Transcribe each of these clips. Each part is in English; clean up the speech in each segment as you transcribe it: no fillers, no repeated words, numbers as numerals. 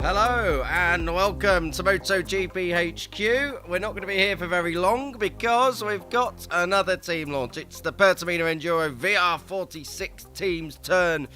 Hello and welcome to MotoGP HQ. We're not going to be here for very long because we've got another team launch. It's the Pertamina Enduro VR46 team's turn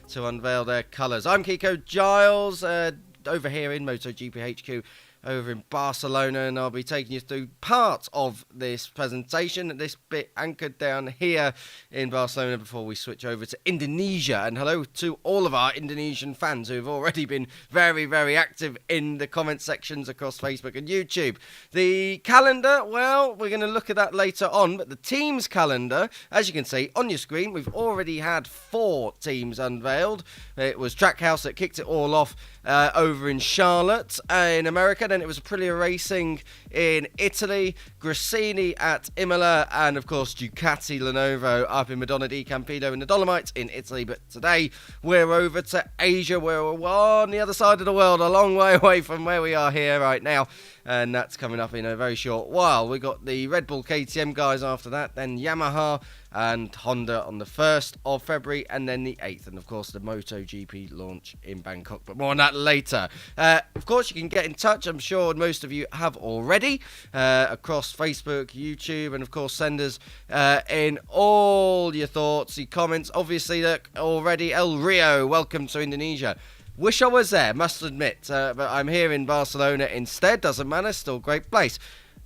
to unveil their colours. I'm Kiko Giles, over here in MotoGP HQ over in Barcelona, and I'll be taking you through part of this presentation, this bit anchored down here in Barcelona before we switch over to Indonesia. And hello to all of our Indonesian fans who've already been very, very active in the comment sections across Facebook and YouTube. The calendar, well, we're going to look at that later on, but the team's calendar, as you can see on your screen, we've already had 4 teams unveiled. It was Trackhouse that kicked it all off over in Charlotte in America. Then it was Aprilia Racing in Italy, Gresini at Imola, and of course Ducati Lenovo up in Madonna di Campido in the Dolomites in Italy. But today we're over to Asia. We're on the other side of the world, a long way away from where we are here right now, and that's coming up in a very short while. We got the Red Bull KTM guys after that, then Yamaha and Honda on the 1st of February, and then the 8th, and of course the MotoGP launch in Bangkok, but more on that later. Of course you can get in touch, I'm sure most of you have already, across Facebook, YouTube, and of course send us in all your thoughts, your comments. Obviously, look, already El Rio, welcome to Indonesia. Wish I was there, must admit, but I'm here in Barcelona instead. Doesn't matter, still great place.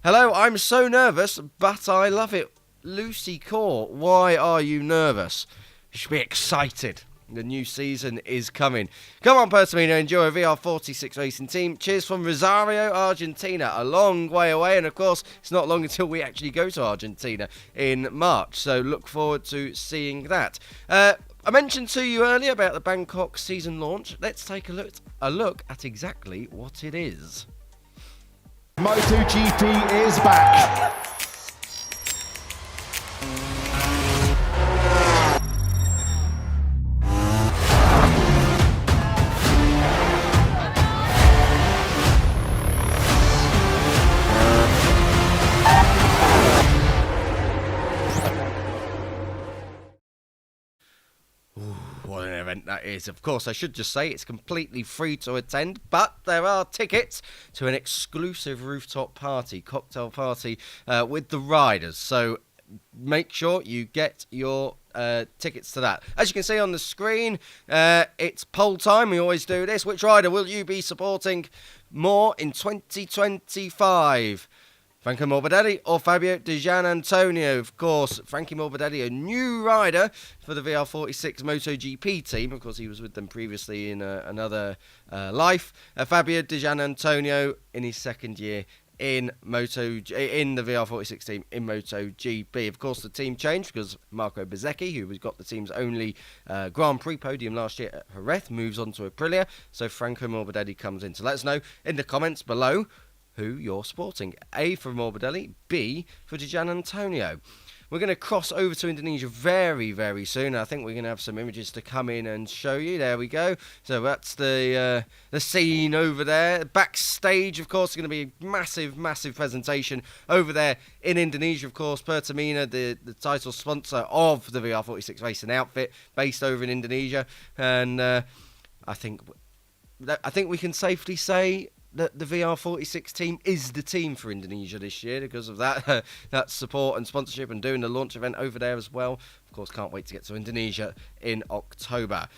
Hello, I'm so nervous, but I love it. Lucy Core, why are you nervous? You should be excited. The new season is coming. Come on, Pertamina, enjoy a VR46 racing team. Cheers from Rosario, Argentina. A long way away, and of course, it's not long until we actually go to Argentina in March. So look forward to seeing that. I mentioned to you earlier about the Bangkok season launch. Let's take a look at exactly what it is. MotoGP is back. What an event that is. Of course, I should just say it's completely free to attend, but there are tickets to an exclusive rooftop party, cocktail party, with the riders. So make sure you get your tickets to that. As you can see on the screen, it's poll time. We always do this. Which rider will you be supporting more in 2025? Franco Morbidelli or Fabio Di Giannantonio? Of course, Frankie Morbidelli, a new rider for the VR46 MotoGP team. Of course, he was with them previously in another life. Fabio Di Giannantonio in his second year in the VR46 team in MotoGP. Of course, the team changed because Marco Bezzecchi, who got the team's only Grand Prix podium last year at Jerez, moves on to Aprilia. So Franco Morbidelli comes in. So let us know in the comments below who you're supporting. A for Morbidelli, B for Di Giannantonio. We're going to cross over to Indonesia very, very soon. I think we're going to have some images to come in and show you. There we go. So that's the scene over there. Backstage, of course, is going to be a massive, massive presentation over there in Indonesia. Of course, Pertamina, the title sponsor of the VR46 racing outfit, based over in Indonesia. And I think we can safely say that the VR46 team is the team for Indonesia this year because of that that support and sponsorship and doing the launch event over there as well. Of course, can't wait to get to Indonesia in October.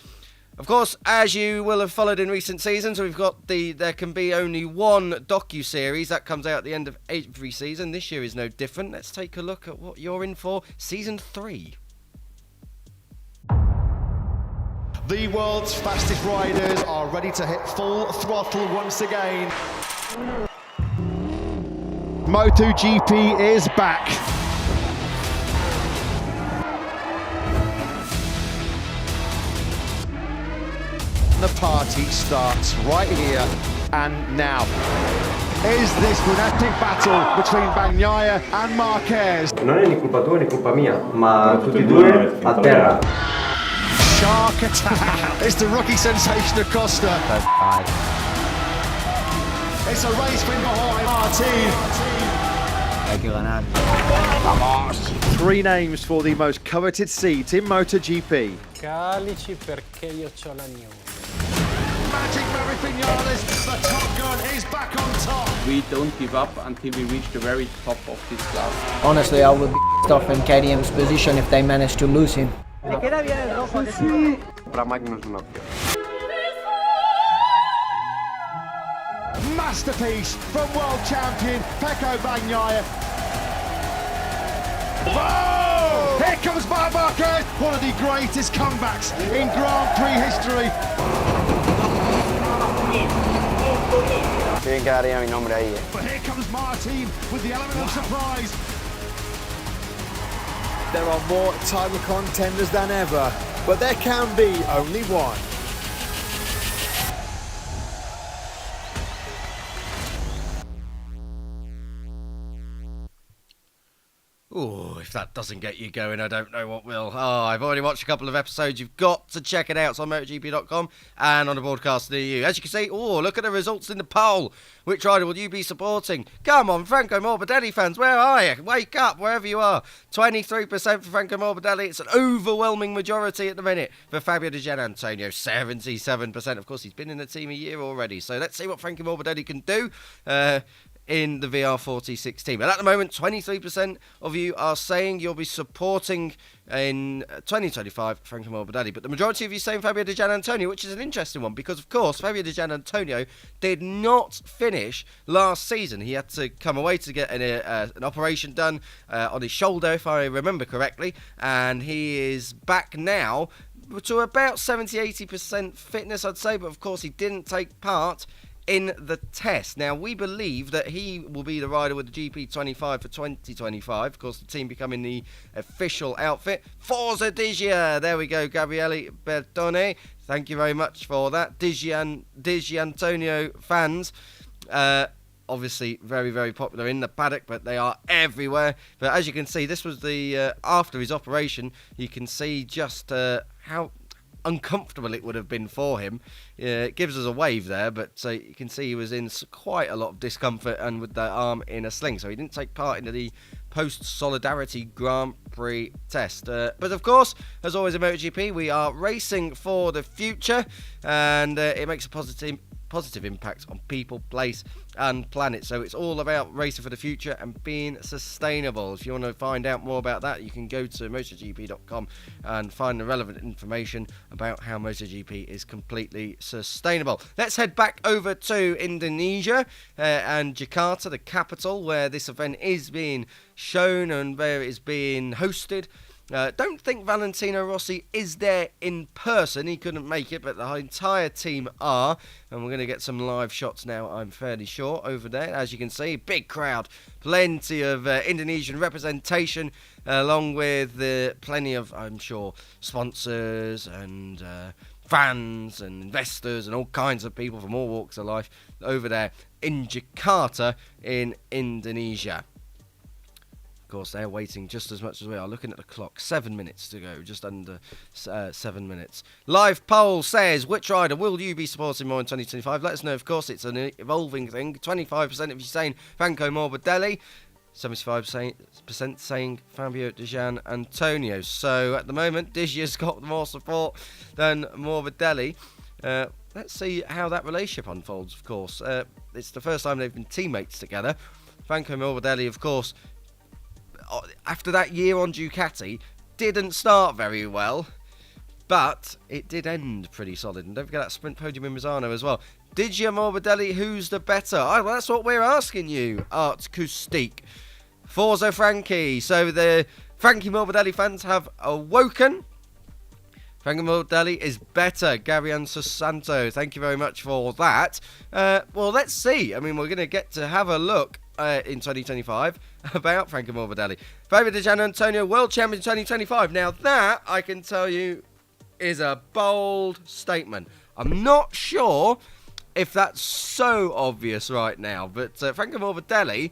Of course, as you will have followed in recent seasons, we've got there can be only one docu-series that comes out at the end of every season. This year is no different. Let's take a look at what you're in for Season 3. The world's fastest riders are ready to hit full throttle once again. MotoGP is back. The party starts right here and now. Is this frenetic battle between Bagnaia and Marquez? Non è né colpa tua né colpa mia, ma tutti e due a terra. Shark attack. It's the rookie sensation Acosta. It's a race win behind Martin. Three names for the most coveted seat in MotoGP. Calici perché io c'ho la news. magic Maverick Vinales. The Top Gun is back on top. We don't give up until we reach the very top of this class. Honestly, I would be pissed off in KDM's position if they manage to lose him. Masterpiece from world champion Pecco Bagnaia. Whoa! Here comes Marquez, one of the greatest comebacks in Grand Prix history. But here comes Martin with the element of surprise. There are more title contenders than ever, but there can be only one. Ooh, if that doesn't get you going, I don't know what will. Oh, I've already watched a couple of episodes. You've got to check it out. It's on MotoGP.com and on a broadcast near you. As you can see, oh, look at the results in the poll. Which rider will you be supporting? Come on, Franco Morbidelli fans, where are you? Wake up, wherever you are. 23% for Franco Morbidelli. It's an overwhelming majority at the minute for Fabio Di Gianantonio. 77%. Of course, he's been in the team a year already. So let's see what Franco Morbidelli can do. In the VR46 team. And at the moment, 23% of you are saying you'll be supporting in 2025 Franco Morbidelli, but the majority of you saying Fabio Di Gianantonio, which is an interesting one because, of course, Fabio Di Gianantonio did not finish last season. He had to come away to get an operation done on his shoulder, if I remember correctly, and he is back now to about 70-80% fitness, I'd say, but of course he didn't take part in the test. Now, we believe that he will be the rider with the GP25 for 2025. Of course, the team becoming the official outfit. Forza Digia! There we go, Gabriele Bertone. Thank you very much for that. Di Gianantonio fans. Obviously, very, very popular in the paddock, but they are everywhere. But as you can see, this was the after his operation. You can see just how uncomfortable it would have been for him. It gives us a wave there, but you can see he was in quite a lot of discomfort and with that arm in a sling, so he didn't take part in the post-Solidarity Grand Prix test. But of course, as always in MotoGP, we are racing for the future, and it makes a positive impact on people, place and planet. So it's all about racing for the future and being sustainable. If you want to find out more about that, you can go to MotoGP.com and find the relevant information about how MotoGP is completely sustainable. Let's head back over to Indonesia and Jakarta, the capital, where this event is being shown and where it is being hosted. Don't think Valentino Rossi is there in person. He couldn't make it, but the entire team are. And we're going to get some live shots now, I'm fairly sure, over there. As you can see, big crowd. Plenty of Indonesian representation, along with plenty of, I'm sure, sponsors and fans and investors and all kinds of people from all walks of life over there in Jakarta in Indonesia. Of course, they're waiting just as much as we are. Looking at the clock, 7 minutes to go, just under 7 minutes. Live poll says, which rider will you be supporting more in 2025? Let us know, of course, it's an evolving thing. 25% of you saying Franco Morbidelli, 75% saying Fabio Di Gianantonio. So, at the moment, Digia's got more support than Morbidelli. Let's see how that relationship unfolds, of course. It's the first time they've been teammates together. Franco Morbidelli, of course, after that year on Ducati, didn't start very well, but it did end pretty solid. And don't forget that sprint podium in Misano as well. Digia Morbidelli, who's the better? Oh, well, that's what we're asking you, Art Coustique. Forza Frankie. So the Frankie Morbidelli fans have awoken. Franco Morbidelli is better. Gabriel Susanto, thank you very much for that. Well, let's see. I mean, we're going to get to have a look in 2025 about Franco Morbidelli. Fabio Di Gianantonio, World Champion 2025. Now that, I can tell you, is a bold statement. I'm not sure if that's so obvious right now, but Franco Morbidelli,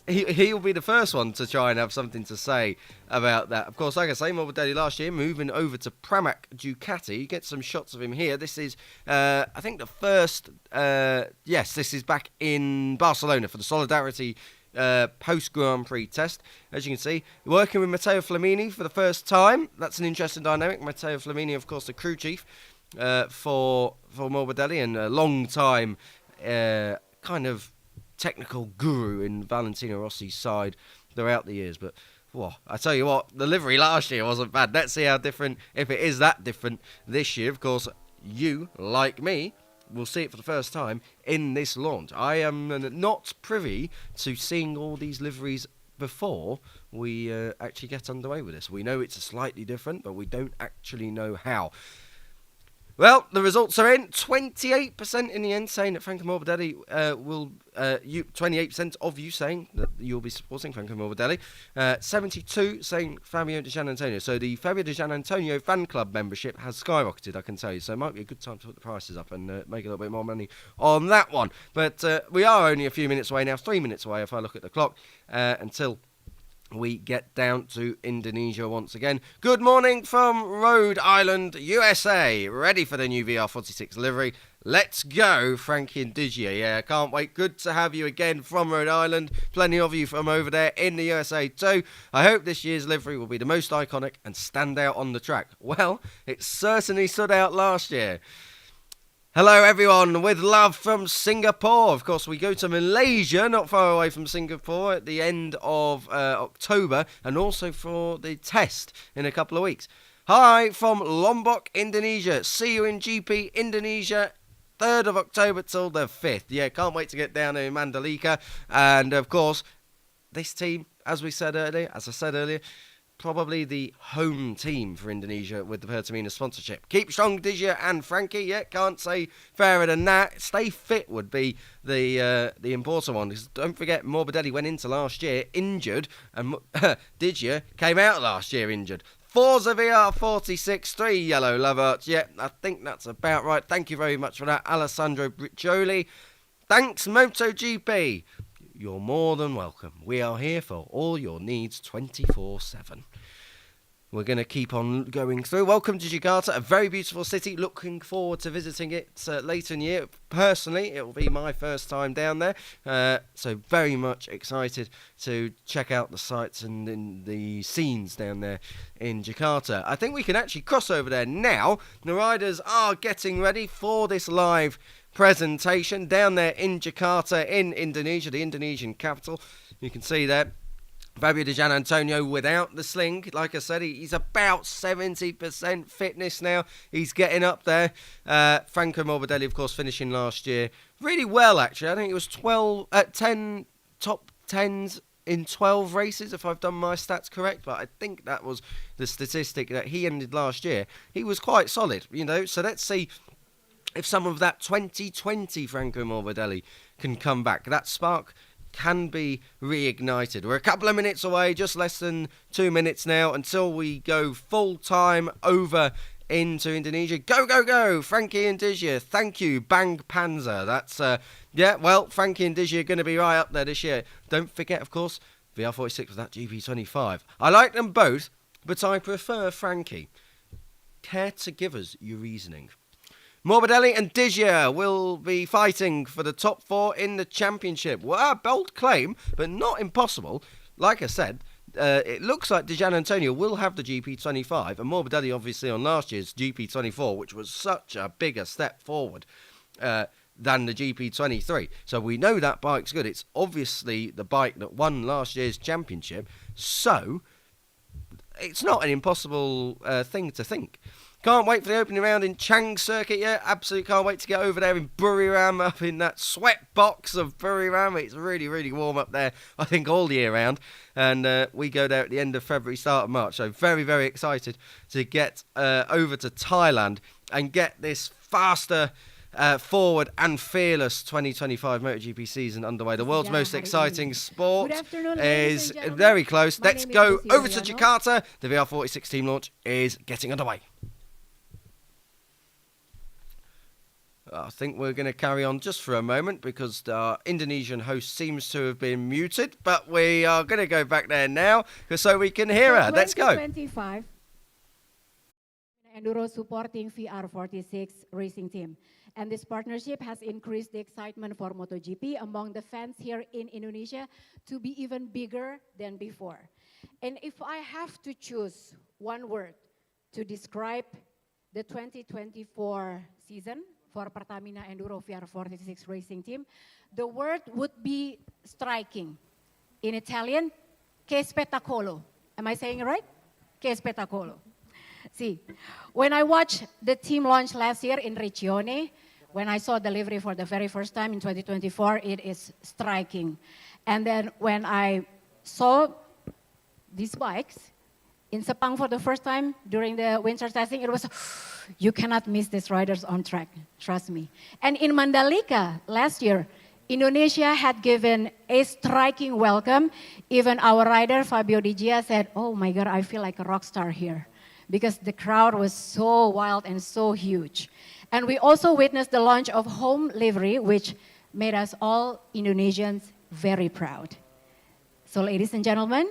he'll be the first one to try and have something to say about that. Of course, like I say, Morbidelli last year moving over to Pramac Ducati. You get some shots of him here. This is, I think, the first, yes, this is back in Barcelona for the Solidarity post-Grand Prix test. As you can see, working with Matteo Flamini for the first time. That's an interesting dynamic. Matteo Flamini, of course, the crew chief for Morbidelli, and a long time kind of technical guru in Valentino Rossi's side throughout the years. But I tell you what, the livery last year wasn't bad. Let's see how different, if it is that different this year. Of course, you, like me, will see it for the first time in this launch. I am not privy to seeing all these liveries before we actually get underway with this. We know it's slightly different, but we don't actually know how. Well, the results are in. 28% in the end saying that Franco Morbidelli will... 28% of you saying that you'll be supporting Franco Morbidelli. 72 saying Fabio Di Gianantonio. So the Fabio Di Gianantonio fan club membership has skyrocketed, I can tell you. So it might be a good time to put the prices up and make a little bit more money on that one. But we are only a few minutes away now. 3 minutes away if I look at the clock until we get down to Indonesia once again. Good morning from Rhode Island, USA. Ready for the new VR46 livery. Let's go, Frankie and Digia. Yeah, can't wait. Good to have you again from Rhode Island. Plenty of you from over there in the USA too. I hope this year's livery will be the most iconic and stand out on the track. Well, it certainly stood out last year. Hello everyone, with love from Singapore. Of course, we go to Malaysia, not far away from Singapore, at the end of October, and also for the test in a couple of weeks. Hi from Lombok, Indonesia. See you in GP Indonesia, 3rd of October till the 5th. Yeah, can't wait to get down there in Mandalika. And of course, this team, as I said earlier, probably the home team for Indonesia with the Pertamina sponsorship. Keep strong, Digia and Frankie. Yeah, can't say fairer than that. Stay fit would be the important one. Because don't forget, Morbidelli went into last year injured, and Digia came out last year injured. Forza VR46, 3 yellow love hearts. Yeah, I think that's about right. Thank you very much for that, Alessandro Briccioli. Thanks, MotoGP. You're more than welcome. We are here for all your needs 24/7. We're going to keep on going through. Welcome to Jakarta, a very beautiful city. Looking forward to visiting it later in the year. Personally, it will be my first time down there. So very much excited to check out the sights and the scenes down there in Jakarta. I think we can actually cross over there now. The riders are getting ready for this live presentation down there in Jakarta in Indonesia, the Indonesian capital. You can see there Fabio Di Gianantonio without the sling. Like I said, he's about 70% fitness now. He's getting up there. Franco Morbidelli, of course, finishing last year really well, actually. I think it was 10 top 10s in 12 races, if I've done my stats correct. But I think that was the statistic that he ended last year. He was quite solid, you know. So let's see if some of that 2020 Franco Morbidelli can come back. That spark can be reignited. We're a couple of minutes away, just less than 2 minutes now, until we go full time over into Indonesia. Go, go, go! Frankie and Digia, thank you. Bang Panzer. That's, Frankie and Digia are going to be right up there this year. Don't forget, of course, VR46 with that GP25. I like them both, but I prefer Frankie. Care to give us your reasoning? Morbidelli and Digia will be fighting for the top 4 in the championship. Well, bold claim, but not impossible. Like I said, it looks like Di Gianantonio will have the GP25, and Morbidelli obviously on last year's GP24, which was such a bigger step forward than the GP23. So we know that bike's good. It's obviously the bike that won last year's championship. So it's not an impossible thing to think. Can't wait for the opening round in Chang Circuit, yeah. Absolutely can't wait to get over there in Buriram, up in that sweat box of Buriram. It's really, really warm up there, I think, all year round. And we go there at the end of February, start of March. So very, very excited to get over to Thailand and get this faster, forward and fearless 2025 MotoGP season underway. The world's most exciting sport is very close. Let's go over to Jakarta. The VR46 team launch is getting underway. I think we're going to carry on just for a moment because our Indonesian host seems to have been muted, but we are going to go back there now so we can hear her. Let's go. 2025, Enduro supporting VR46 racing team. And this partnership has increased the excitement for MotoGP among the fans here in Indonesia to be even bigger than before. And if I have to choose one word to describe the 2024 season for Pertamina Enduro VR46 racing team, the word would be striking. In Italian, che spettacolo. Am I saying it right? Che spettacolo. See, when I watched the team launch last year in Riccione, when I saw the livery for the very first time in 2024, it is striking. And then when I saw these bikes in Sepang for the first time during the winter testing, it was, you cannot miss these riders on track, trust me. And in Mandalika last year, Indonesia had given a striking welcome. Even our rider, Fabio Di Gia, said, oh my God, I feel like a rock star here, because the crowd was so wild and so huge. And we also witnessed the launch of home livery, which made us all Indonesians very proud. So ladies and gentlemen,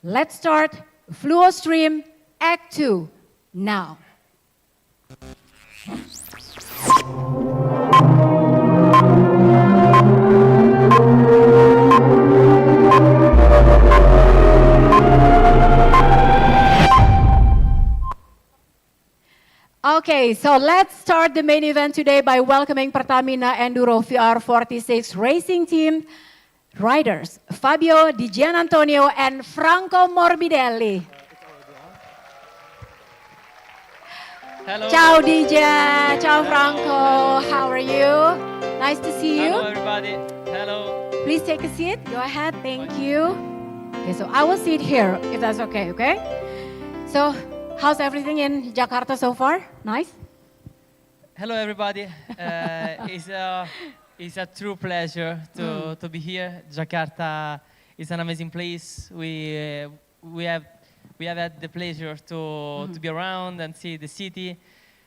let's start Fluo Stream Act 2 now. Okay, so let's start the main event today by welcoming Pertamina Enduro VR46 racing team riders Fabio Di Gianantonio and Franco Morbidelli. Hello. Ciao Di Gia, ciao Franco, how are you? Nice to see you. Hello everybody. Hello. Please take a seat, go ahead, thank you. Okay, so I will sit here if that's okay, okay? So, how's everything in Jakarta so far? Nice? Hello everybody. It's a true pleasure to be here. Jakarta is an amazing place. We have had the pleasure to be around and see the city.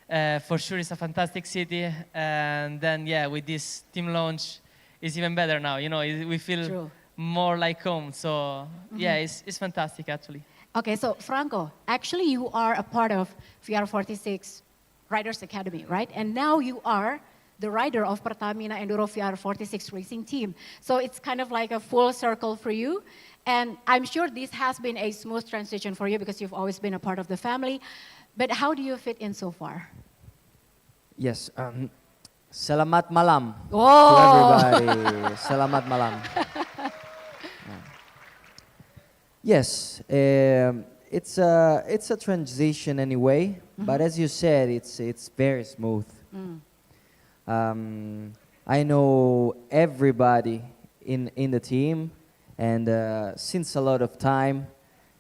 For sure, it's a fantastic city. And then with this team launch, it's even better now. You know, we feel True. more like home. So it's fantastic actually. Okay, so Franco, actually you are a part of VR46 Riders Academy, right? And now you are the rider of Pertamina Enduro VR46 racing team. So it's kind of like a full circle for you. And I'm sure this has been a smooth transition for you because you've always been a part of the family. But how do you fit in so far? Yes. Selamat malam Oh. to everybody. Selamat malam. Yes, it's a transition anyway, but as you said, it's very smooth. I know everybody in the team, and since a lot of time,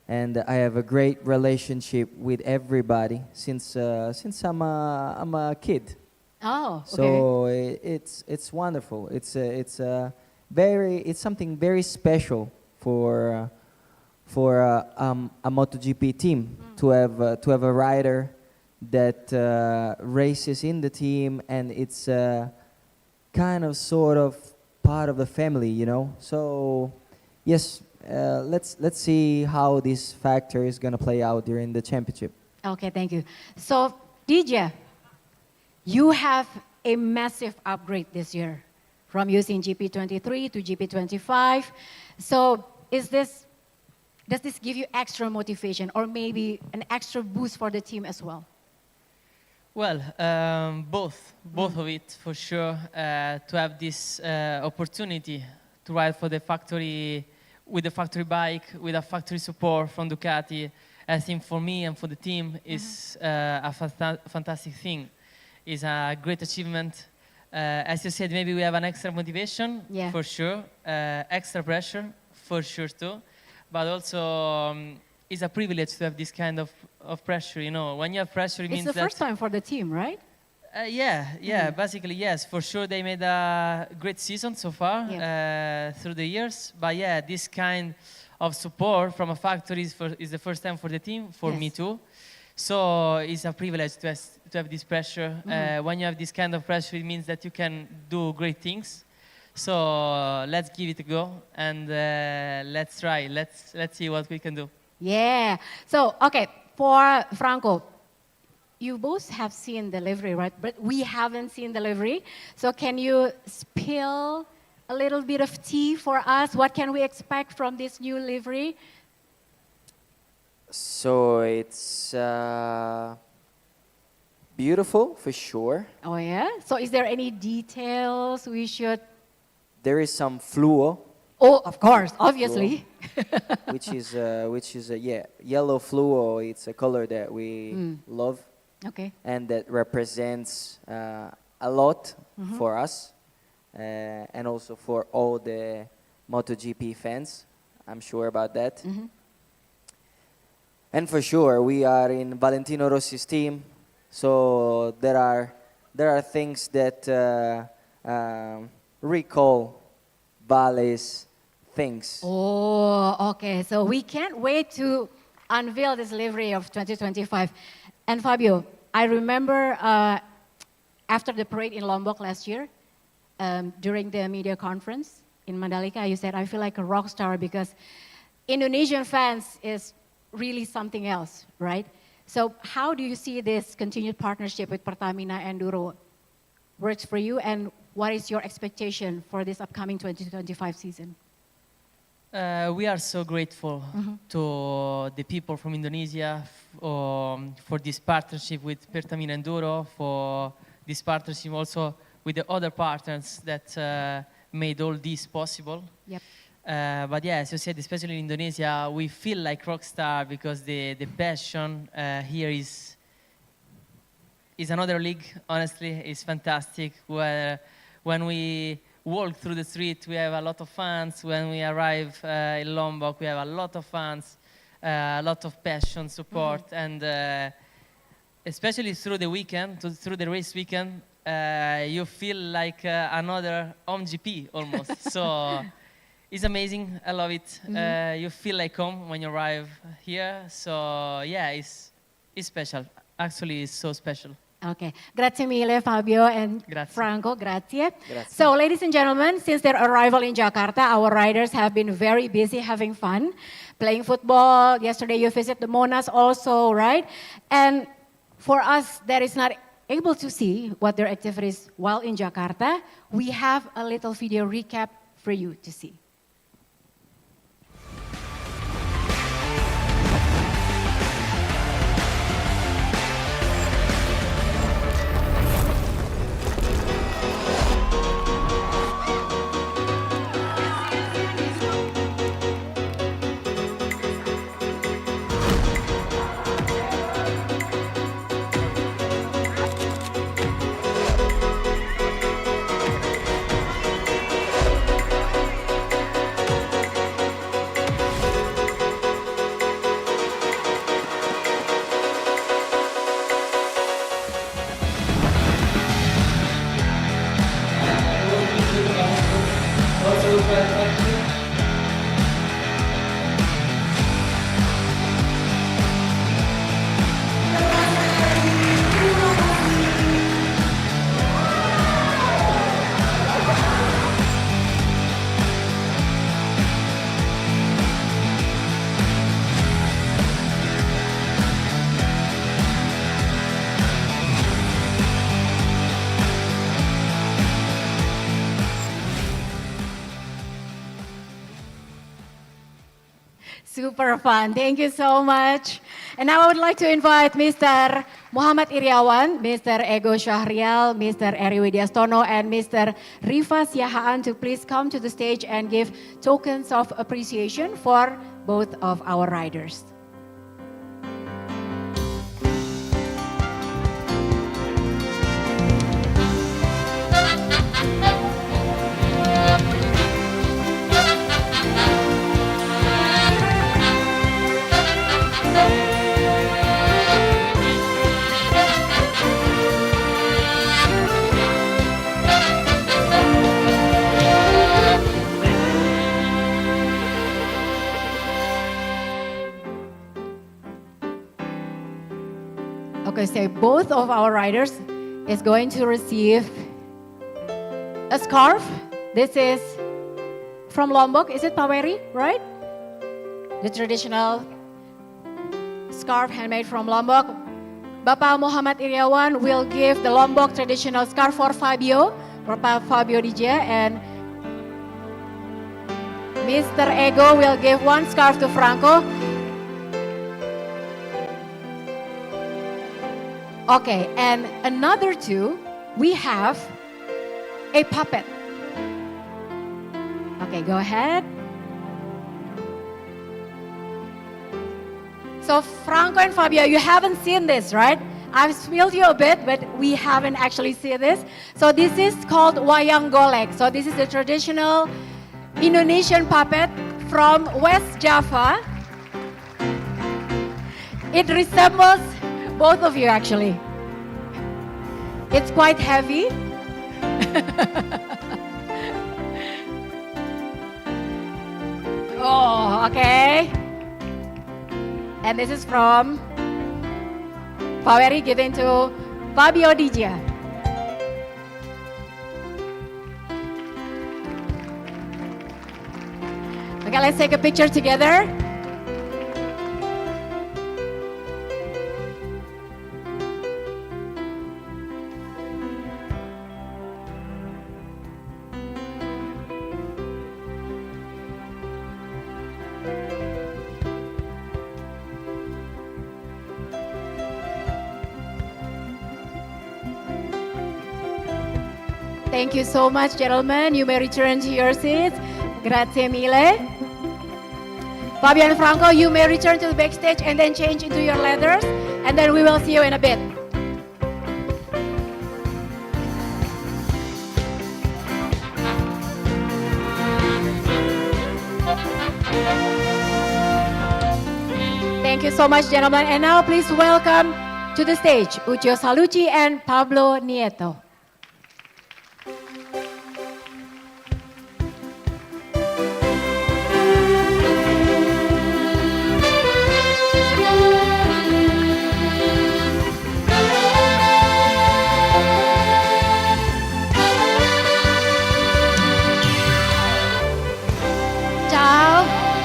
and I have a great relationship with everybody since I'm a kid. Oh, okay. So it's wonderful. It's something very special for a MotoGP team to have a rider that races in the team, and it's kind of sort of part of the family, you know. So yes, let's see how this factor is gonna play out during the championship. Okay, thank you. So, DJ, you have a massive upgrade this year from using GP23 to GP25. So, does this give you extra motivation or maybe an extra boost for the team as well? Well, both of it for sure. To have this opportunity to ride for the factory with a factory bike, with a factory support from Ducati, I think for me and for the team is a fantastic thing. It's a great achievement. As you said, maybe we have an extra motivation for sure, extra pressure for sure too. But also, it's a privilege to have this kind of pressure, you know. When you have pressure, it means that... It's the first time for the team, right? Basically, yes. For sure, they made a great season so far through the years. But this kind of support from a factory is the first time for the team, for me too. So it's a privilege to have this pressure. When you have this kind of pressure, it means that you can do great things. So let's give it a go and let's try. Let's see what we can do. Yeah. So, okay, for Franco, you both have seen the livery, right? But we haven't seen the livery. So can you spill a little bit of tea for us? What can we expect from this new livery? So Beautiful, for sure. Oh yeah? So is there any details we should... There is some fluo, Oh, of course, obviously. which is yellow fluo. It's a color that we love Okay. and that represents a lot for us and also for all the MotoGP fans. I'm sure about that. And for sure, we are in Valentino Rossi's team, so there are things that recall Vale's things. Oh, okay. So we can't wait to unveil this livery of 2025. And Fabio, I remember after the parade in Lombok last year, during the media conference in Mandalika, you said, I feel like a rock star because Indonesian fans is really something else, right? So how do you see this continued partnership with Pertamina Enduro works for you, and what is your expectation for this upcoming 2025 season? We are so grateful to the people from Indonesia for this partnership with Pertamina Enduro, for this partnership also with the other partners that made all this possible. Yep. But yeah, as you said, especially in Indonesia, we feel like rockstar because the passion here is another league. Honestly, it's fantastic. Where when we walk through the street, we have a lot of fans. When we arrive in Lombok, we have a lot of fans, a lot of passion, support, and especially through the weekend, through the race weekend, you feel like another home GP almost. So. It's amazing. I love it. You feel like home when you arrive here. So yeah, it's special. Actually, it's so special. Okay. Grazie mille, Fabio and Grazie. Franco. Grazie. Grazie. So, ladies and gentlemen, since their arrival in Jakarta, our riders have been very busy having fun, playing football. Yesterday, you visited the Monas also, right? And for us that is not able to see what their activities while in Jakarta, we have a little video recap for you to see. Super fun. Thank you so much. And now I would like to invite Mr. Muhammad Iriawan, Mr. Ego Syahrial, Mr. Eri Widiastono, and Mr. Rifas Yahaan to please come to the stage and give tokens of appreciation for both of our riders. Okay, so both of our riders is going to receive a scarf. This is from Lombok. Is it Paweri, right? The traditional scarf handmade from Lombok. Bapak Muhammad Iriawan will give the Lombok traditional scarf for Fabio, Bapak Fabio DJ, and Mr. Ego will give one scarf to Franco. Okay, and another two, we have a puppet. Okay, go ahead. So Franco and Fabio, you haven't seen this, right? I've spoiled you a bit, but we haven't actually seen this. So this is called wayang golek. So this is the traditional Indonesian puppet from West Java. It resembles both of you actually. It's quite heavy. Oh, okay. And this is from Paweri given to Fabio Digia. Okay, let's take a picture together. Thank you so much, gentlemen. You may return to your seats. Grazie mille. Fabio and Franco, you may return to the backstage and then change into your leathers, and then we will see you in a bit. Thank you so much, gentlemen. And now please welcome to the stage Ucio Salucci and Pablo Nieto.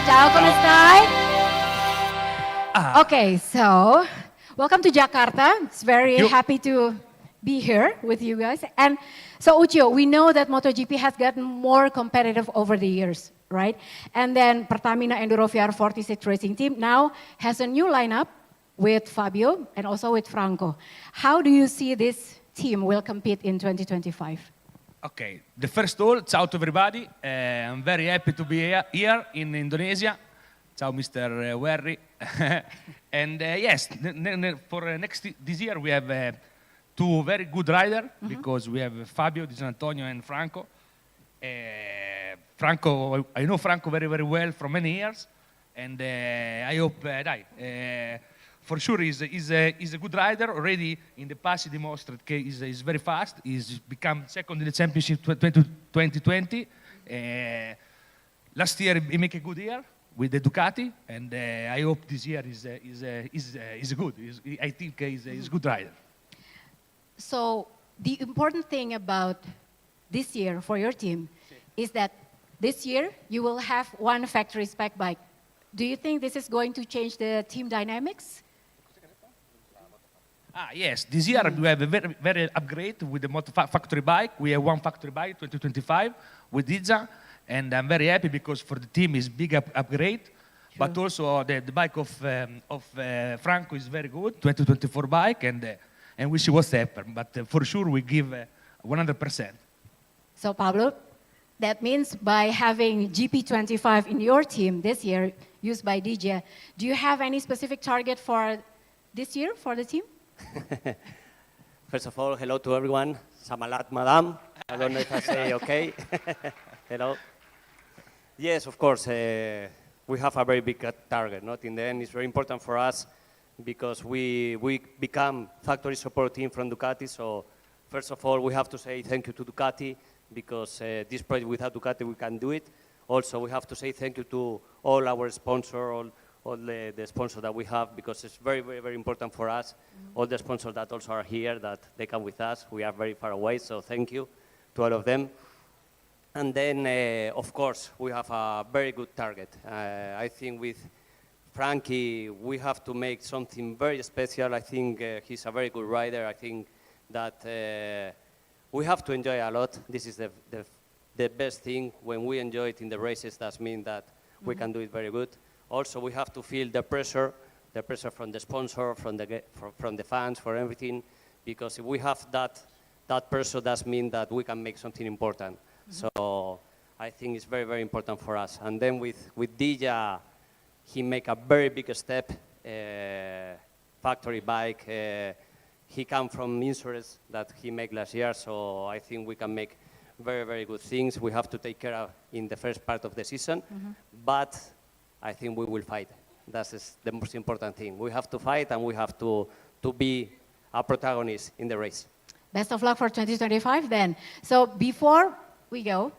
Ciao, come stai? Okay, so welcome to Jakarta. It's very happy to be here with you guys. And so Ucio, we know that MotoGP has gotten more competitive over the years, right? And then Pertamina Enduro VR46 racing team now has a new lineup with Fabio and also with Franco. How do you see this team will compete in 2025? Okay, the first all, ciao to everybody. I'm very happy to be here in Indonesia. Ciao, Mr. Werry. And yes, for this year we have two very good riders because we have Fabio Di Gianantonio and Franco. Franco, I know Franco very, very well for many years, and I hope for sure he's a good rider. Already in the past he demonstrated he's very fast. He's become second in the championship 2020. Last year he made a good year with the Ducati, and I hope this year is good. I think he's a good rider. So the important thing about this year for your team is that this year you will have one factory spec bike. Do you think this is going to change the team dynamics? Yes, this year we have a very, very upgrade with the factory bike. We have one factory bike, 2025, with Diza, and I'm very happy because for the team is big upgrade. Sure. But also the bike of Franco is very good, 2024 bike, and we see what's happened. But for sure we give 100%. So Pablo, that means by having GP25 in your team this year, used by DJ, do you have any specific target for this year for the team? First of all, hello to everyone. Samalat, madam. I don't know if I say okay. Hello. Yes, of course, we have a very big target. Not in the end, it's very important for us because we become factory support team from Ducati. So first of all, we have to say thank you to Ducati because this project without Ducati, we can't do it. Also, we have to say thank you to all our sponsors, all the sponsors that we have, because it's very, very, very important for us. All the sponsors that also are here, that they come with us. We are very far away, so thank you to all of them. And then, of course, we have a very good target. I think with Frankie, we have to make something very special. I think he's a very good rider. I think that we have to enjoy a lot. This is the best thing. When we enjoy it in the races, that means that we can do it very good. Also, we have to feel the pressure the pressure from the sponsor, from the fans, for everything. Because if we have that pressure, that means that we can make something important. So I think it's very, very important for us. And then with Dija, he make a very big step, factory bike. He come from insurance that he made last year, so I think we can make very, very good things. We have to take care of in the first part of the season, but I think we will fight. That is the most important thing. We have to fight and we have to be a protagonist in the race. Best of luck for 2025 then. So before we go,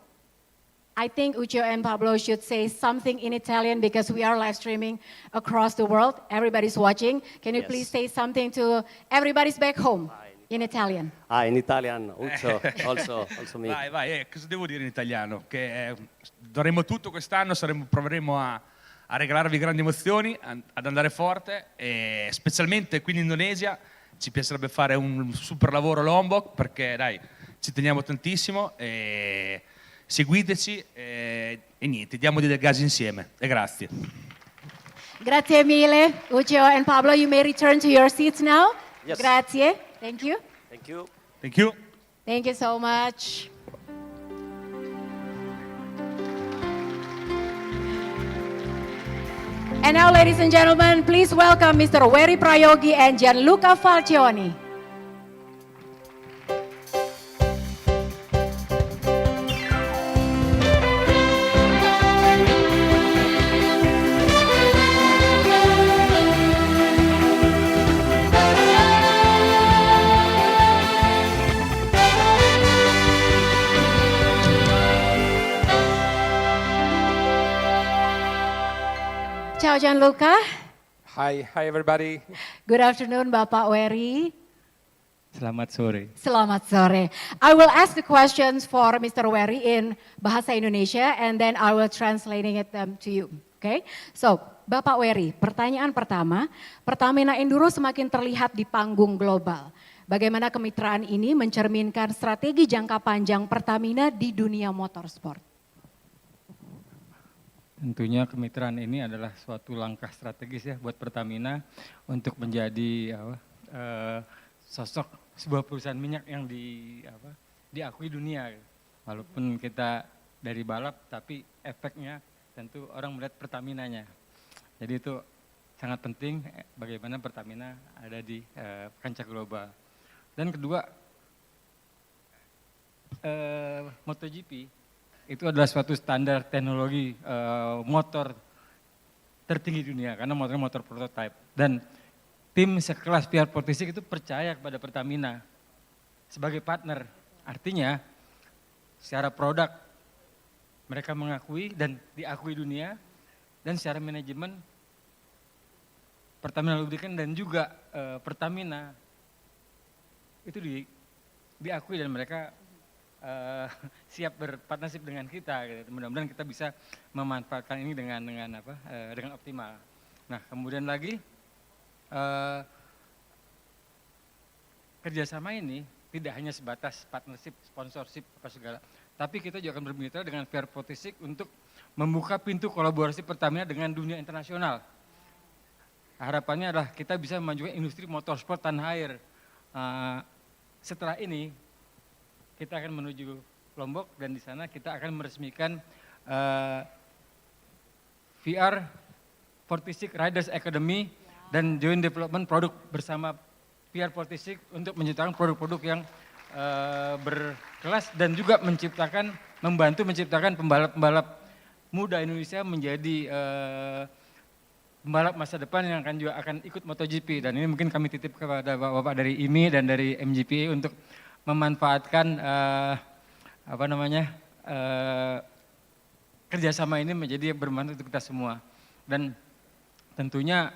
I think Uccio and Pablo should say something in Italian because we are live streaming across the world. Everybody's watching. Can you please say something to everybody's back home in Italian? In Italian, Uccio, also me. Vai, cosa devo dire in italiano? Che daremo tutto quest'anno, proveremo a regalarvi grandi emozioni, ad andare forte, e specialmente qui in Indonesia ci piacerebbe fare un super lavoro a Lombok perché dai, ci teniamo tantissimo. Seguiteci e niente, diamogli del gas insieme e grazie. Grazie mille, Uccio and Pablo. You may return to your seats now. Yes. Grazie. Thank you. Thank you. Thank you. Thank you so much. And now, ladies and gentlemen, please welcome Mr. Wery Prayogi and Gianluca Falcioni. Ciao Gianluca. Hi everybody. Good afternoon Bapak Wery. Selamat sore. Selamat sore. I will ask the questions for Mr. Wery in Bahasa Indonesia and then I will translating it to you. Okay? So, Bapak Wery, pertanyaan pertama, Pertamina Enduro semakin terlihat di panggung global. Bagaimana kemitraan ini mencerminkan strategi jangka panjang Pertamina di dunia motorsport? Tentunya kemitraan ini adalah suatu langkah strategis ya buat Pertamina untuk menjadi sosok sebuah perusahaan minyak yang diakui dunia. Walaupun kita dari balap tapi efeknya tentu orang melihat Pertaminanya. Jadi itu sangat penting bagaimana Pertamina ada di kancah global. Dan kedua, MotoGP itu adalah suatu standar teknologi motor tertinggi dunia karena motornya motor prototype. Dan tim sekelas VR46 itu percaya kepada Pertamina sebagai partner. Artinya secara produk mereka mengakui dan diakui dunia, dan secara manajemen Pertamina Lubrikan dan juga Pertamina itu diakui dan mereka siap berpartnership dengan kita. Gitu. Mudah-mudahan kita bisa memanfaatkan ini dengan optimal. Nah, kemudian lagi kerjasama ini tidak hanya sebatas partnership, sponsorship apa segala, tapi kita juga akan bermitra dengan VR46 untuk membuka pintu kolaborasi Pertamina dengan dunia internasional. Harapannya adalah kita bisa memajukan industri motorsport tanah air. Setelah ini kita akan menuju Lombok dan di sana kita akan meresmikan VR46 Riders Academy dan joint development produk bersama VR46 untuk menciptakan produk-produk yang berkelas dan juga membantu menciptakan pembalap-pembalap muda Indonesia menjadi pembalap masa depan yang akan ikut MotoGP. Dan ini mungkin kami titip kepada Bapak dari IMI dan dari MGPA untuk memanfaatkan kerjasama ini menjadi bermanfaat untuk kita semua. Dan tentunya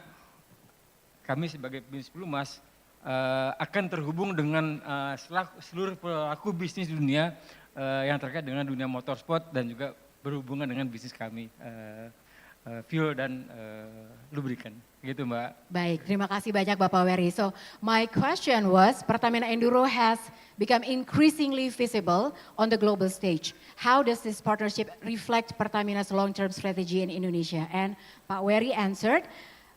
kami sebagai bisnis pelumas akan terhubung dengan seluruh pelaku bisnis dunia yang terkait dengan dunia motorsport dan juga berhubungan dengan bisnis kami, fuel dan lubrikan. Gitu Mbak. Baik, terima kasih banyak Bapak Wery. So my question was, Pertamina Enduro has become increasingly visible on the global stage. How does this partnership reflect Pertamina's long-term strategy in Indonesia? And Pak Wery answered,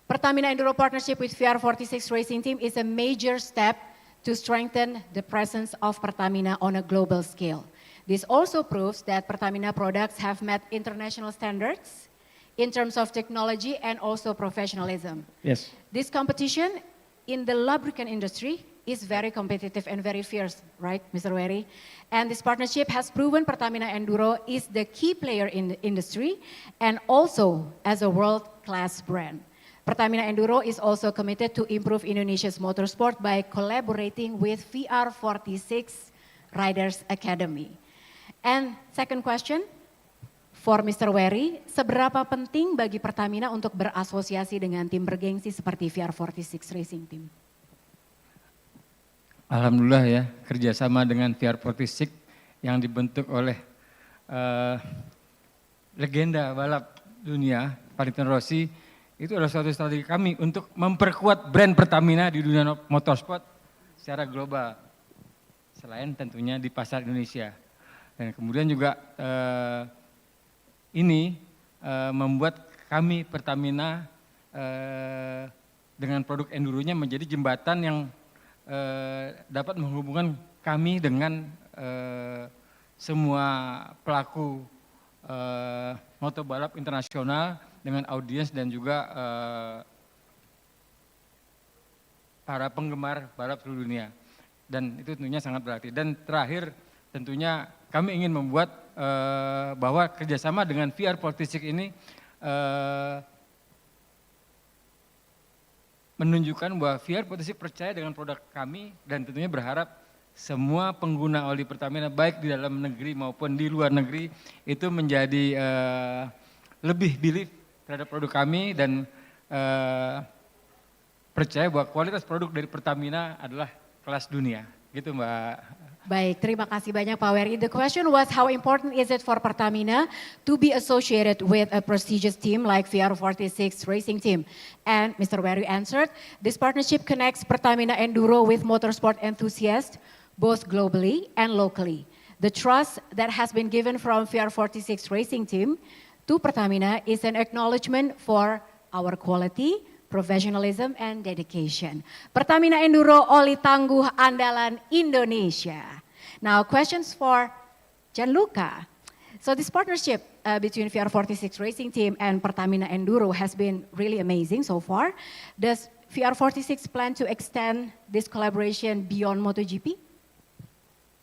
Pertamina Enduro partnership with VR46 Racing Team is a major step to strengthen the presence of Pertamina on a global scale. This also proves that Pertamina products have met international standards in terms of technology and also professionalism. Yes. This competition in the lubricant industry is very competitive and very fierce, right, Mr. Wery? And this partnership has proven Pertamina Enduro is the key player in the industry and also as a world-class brand. Pertamina Enduro is also committed to improve Indonesia's motorsport by collaborating with VR46 Riders Academy. And second question for Mr. Wery, seberapa penting bagi Pertamina untuk berasosiasi dengan tim bergengsi seperti VR46 Racing Team? Alhamdulillah ya, kerjasama dengan VR46 yang dibentuk oleh legenda balap dunia, Valentino Rossi, itu adalah suatu strategi kami untuk memperkuat brand Pertamina di dunia motorsport secara global. Selain tentunya di pasar Indonesia. Dan kemudian juga ini membuat kami Pertamina dengan produk Enduronya menjadi jembatan yang dapat menghubungkan kami dengan semua pelaku motobalap internasional dengan audiens dan juga para penggemar balap seluruh dunia. Dan itu tentunya sangat berarti. Dan terakhir tentunya kami ingin membuat bahwa kerjasama dengan VR46 ini menunjukkan bahwa VR46 percaya dengan produk kami dan tentunya berharap semua pengguna oli Pertamina baik di dalam negeri maupun di luar negeri itu menjadi lebih believe terhadap produk kami dan percaya bahwa kualitas produk dari Pertamina adalah kelas dunia. Gitu Mbak. Baik, terima kasih banyak Pak Wery. The question was how important is it for Pertamina to be associated with a prestigious team like VR46 Racing Team? And Mr. Wery answered, this partnership connects Pertamina Enduro with motorsport enthusiasts both globally and locally. The trust that has been given from VR46 Racing Team to Pertamina is an acknowledgement for our quality, professionalism and dedication. Pertamina Enduro, oli tangguh andalan Indonesia. Now questions for Gianluca. So this partnership between VR46 Racing Team and Pertamina Enduro has been really amazing so far. Does VR46 plan to extend this collaboration beyond MotoGP?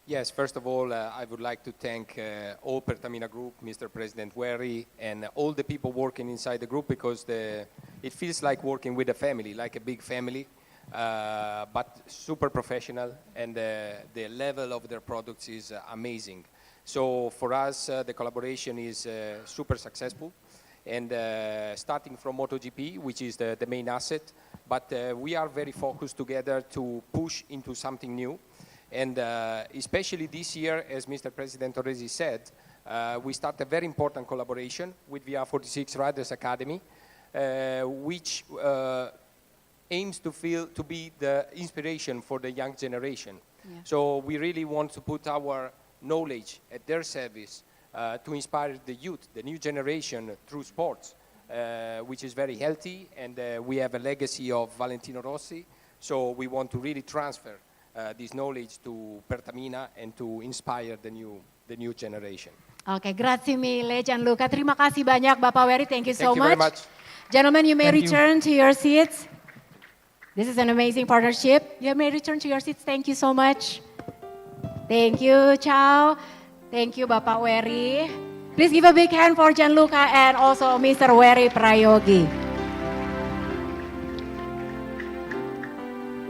Yes, first of all, I would like to thank all Pertamina Group, Mr. President Wery, and all the people working inside the group because it feels like working with a family, like a big family, but super professional, and the level of their products is amazing. So for us, the collaboration is super successful, and starting from MotoGP, which is the main asset, but we are very focused together to push into something new. And especially this year, as Mr. President already said, we start a very important collaboration with VR46 Riders Academy, which aims to be the inspiration for the young generation. Yeah. So we really want to put our knowledge at their service to inspire the youth, the new generation through sports, which is very healthy, and we have a legacy of Valentino Rossi, so we want to really transfer this knowledge to Pertamina and to inspire the new generation. Oke, grazie mille Gianluca. Terima kasih banyak Bapak Wery. Thank you so much. Very much. Gentlemen, you may return to your seats. This is an amazing partnership. You may return to your seats. Thank you so much. Thank you. Ciao. Thank you Bapak Wery. Please give a big hand for Gianluca and also Mr. Wery Prayogi.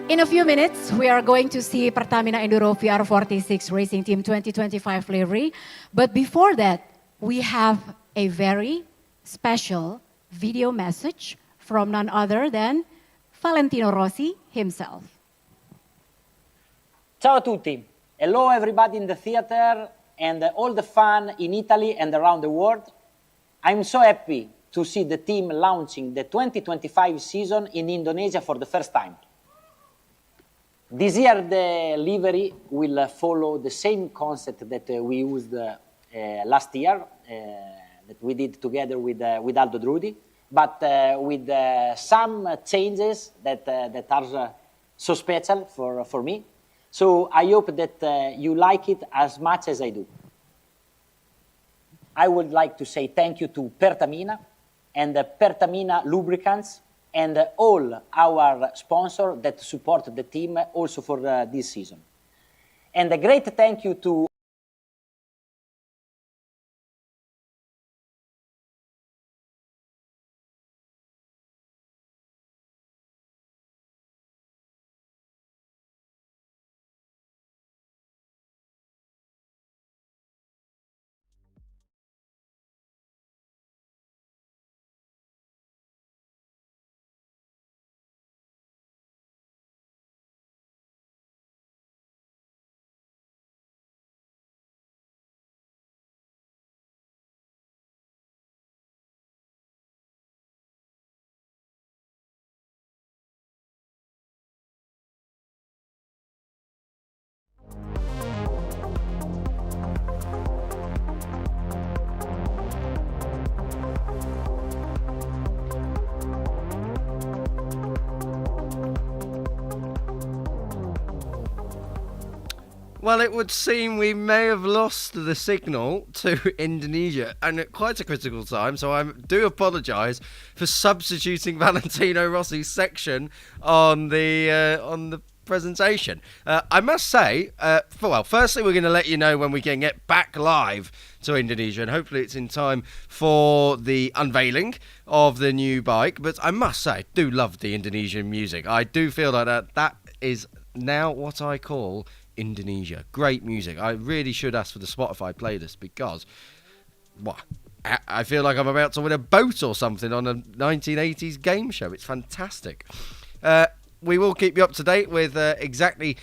In a few minutes, we are going to see Pertamina Enduro VR46 Racing Team 2025 livery. But before that, we have a very special video message from none other than Valentino Rossi himself. Ciao a tutti. Hello everybody in the theater and all the fun in Italy and around the world. I'm so happy to see the team launching the 2025 season in Indonesia for the first time. This year the livery will follow the same concept that we used last year, that we did together with Aldo Drudi. but with some changes that are so special for me. So I hope that you like it as much as I do. I would like to say thank you to Pertamina and Pertamina Lubricants and all our sponsors that support the team also for this season. And a great thank you to Well, it would seem we may have lost the signal to Indonesia, and at quite a critical time, so I do apologise for substituting Valentino Rossi's section on the presentation. I must say, firstly, we're going to let you know when we can get back live to Indonesia, and hopefully it's in time for the unveiling of the new bike. But I must say, I do love the Indonesian music. I do feel like that is now what I call Indonesia. Great music. I really should ask for the Spotify playlist because, well, I feel like I'm about to win a boat or something on a 1980s game show. It's fantastic. We will keep you up to date with exactly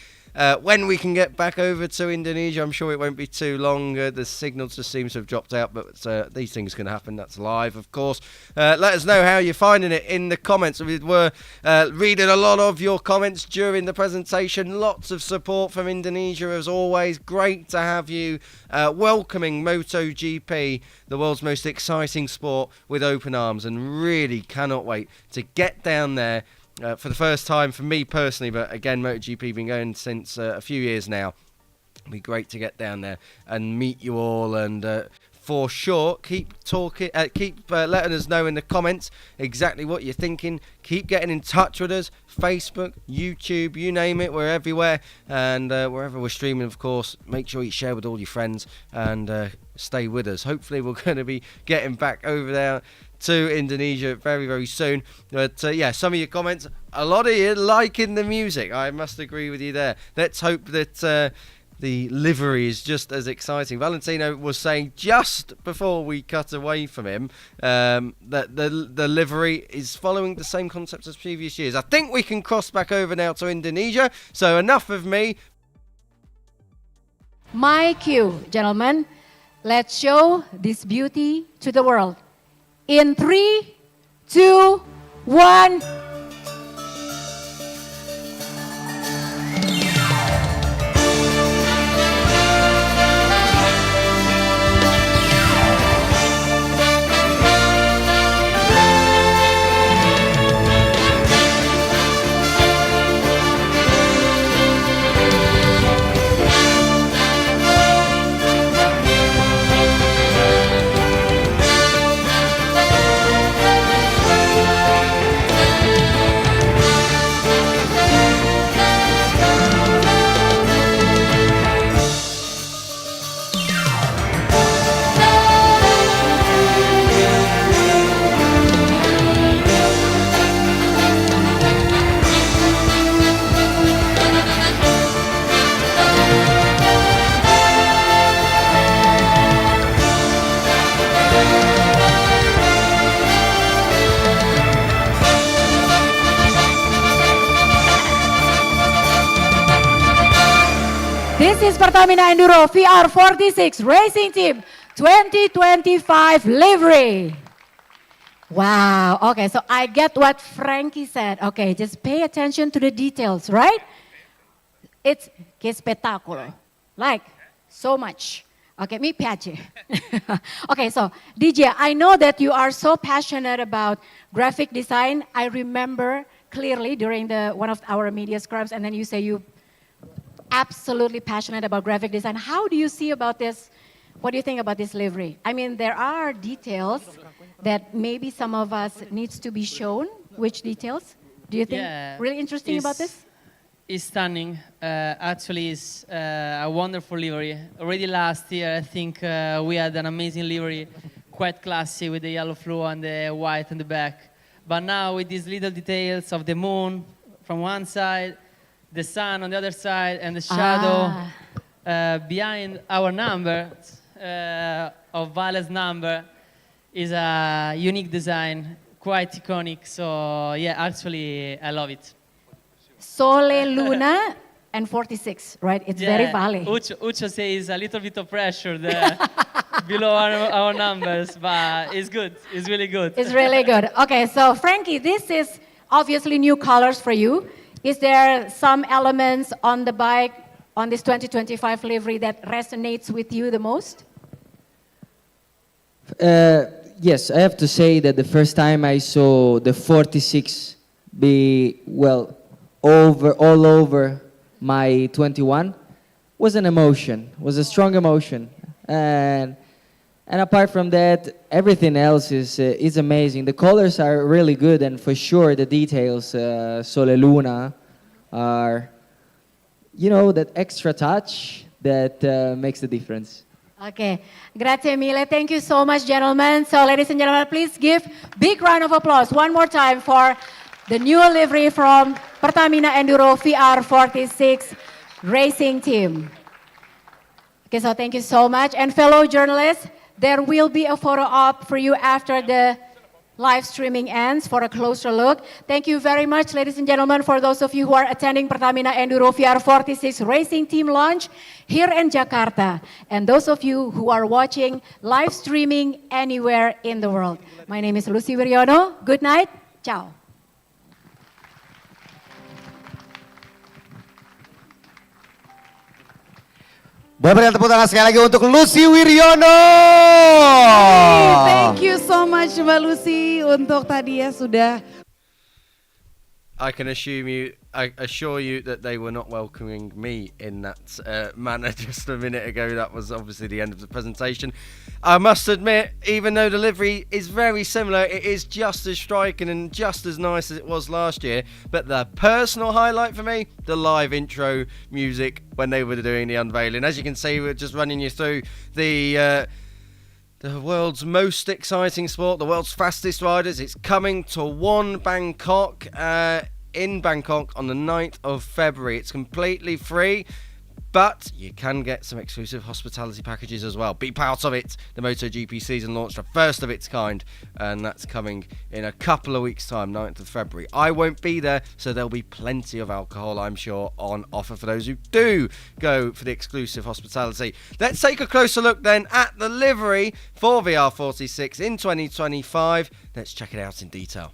when we can get back over to Indonesia. I'm sure it won't be too long. The signal just seems to have dropped out, but these things can happen. That's live, of course. Let us know how you're finding it in the comments. We were reading a lot of your comments during the presentation. Lots of support from Indonesia, as always. Great to have you welcoming MotoGP, the world's most exciting sport, with open arms, and really cannot wait to get down there. For the first time for me personally, but again, MotoGP been going since a few years now. It'll be great to get down there and meet you all, and for sure, keep talking, keep letting us know in the comments exactly what you're thinking. Keep getting in touch with us, Facebook, YouTube, you name it, we're everywhere, and wherever we're streaming, of course, make sure you share with all your friends and stay with us. Hopefully, we're going to be getting back over there to Indonesia very, very soon. But yeah, some of your comments, a lot of you liking the music. I must agree with you there. Let's hope that the livery is just as exciting. Valentino was saying just before we cut away from him that the livery is following the same concept as previous years. I think we can cross back over now to Indonesia. So enough of me. My cue, gentlemen. Let's show this beauty to the world. In 3, 2, 1. This is Pertamina Enduro VR46 Racing Team 2025 livery. Wow. Okay, so I get what Frankie said. Okay, just pay attention to the details, right? It's que espectáculo. Like, so much. Okay, mi piace. Okay, so DJ, I know that you are so passionate about graphic design. I remember clearly during one of our media scrubs, and then you say you absolutely passionate about graphic design. How do you see about this? What do you think about this livery? I mean, there are details that maybe some of us needs to be shown. Which details do you think really interesting about this? It's stunning. Actually, it's a wonderful livery. Already last year, I think we had an amazing livery, quite classy with the yellow fluo and the white on the back. But now with these little details of the moon from one side, the sun on the other side, and the shadow behind our number, of Vale's number, is a unique design, quite iconic. So yeah, actually, I love it. Sole, Luna, and 46, right? It's very Vale. Ucho says a little bit of pressure there below our numbers, but it's good. It's really good. It's really good. Okay, so Frankie, this is obviously new colors for you. Is there some elements on the bike, on this 2025 livery that resonates with you the most? Yes, I have to say that the first time I saw the 46 be, well, all over my 21 was an emotion, was a strong emotion. And apart from that, everything else is amazing. The colors are really good, and for sure the details, Sole Luna, are, you know, that extra touch that makes the difference. Okay, grazie mille. Thank you so much, gentlemen. So, ladies and gentlemen, please give big round of applause one more time for the new livery from Pertamina Enduro VR46 racing team. Okay, so thank you so much. And fellow journalists, there will be a photo op for you after the live streaming ends for a closer look. Thank you very much, ladies and gentlemen, for those of you who are attending Pertamina Enduro VR46 racing team launch here in Jakarta. And those of you who are watching live streaming anywhere in the world. My name is Lucy Wiryono. Good night. Ciao. Boleh berikan tepuk tangan sekali lagi untuk Lucy Wiryono. Thank you so much Mbak Lucy untuk tadi ya sudah. I can assure you that they were not welcoming me in that manner just a minute ago. That was obviously the end of the presentation. I must admit, even though the livery is very similar, it is just as striking and just as nice as it was last year. But the personal highlight for me, the live intro music when they were doing the unveiling. As you can see, we're just running you through the world's most exciting sport, the world's fastest riders. It's coming to one Bangkok, in Bangkok on the 9th of February. It's completely free, but you can get some exclusive hospitality packages as well. Be part of it. The MotoGP season launched, the first of its kind, and that's coming in a couple of weeks' time, 9th of February. I won't be there, so there'll be plenty of alcohol, I'm sure, on offer for those who do go for the exclusive hospitality. Let's take a closer look then at the livery for VR46 in 2025. Let's check it out in detail.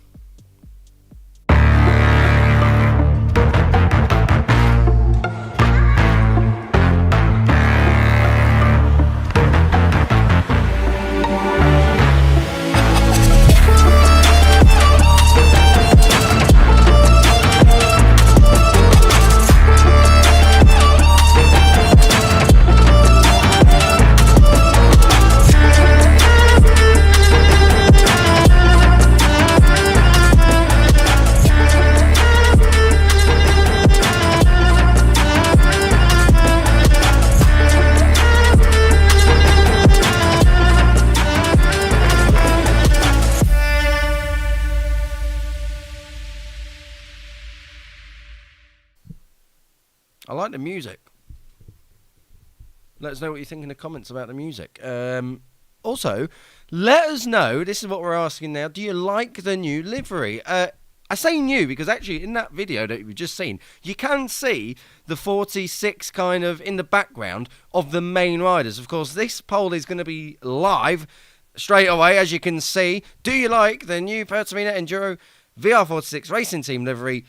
I like the music. Let us know what you think in the comments about the music. Also, let us know, this is what we're asking now, do you like the new livery? I say new because actually in that video that you've just seen, you can see the 46 kind of in the background of the main riders. Of course, this poll is going to be live straight away, as you can see. Do you like the new Pertamina Enduro VR46 racing team livery?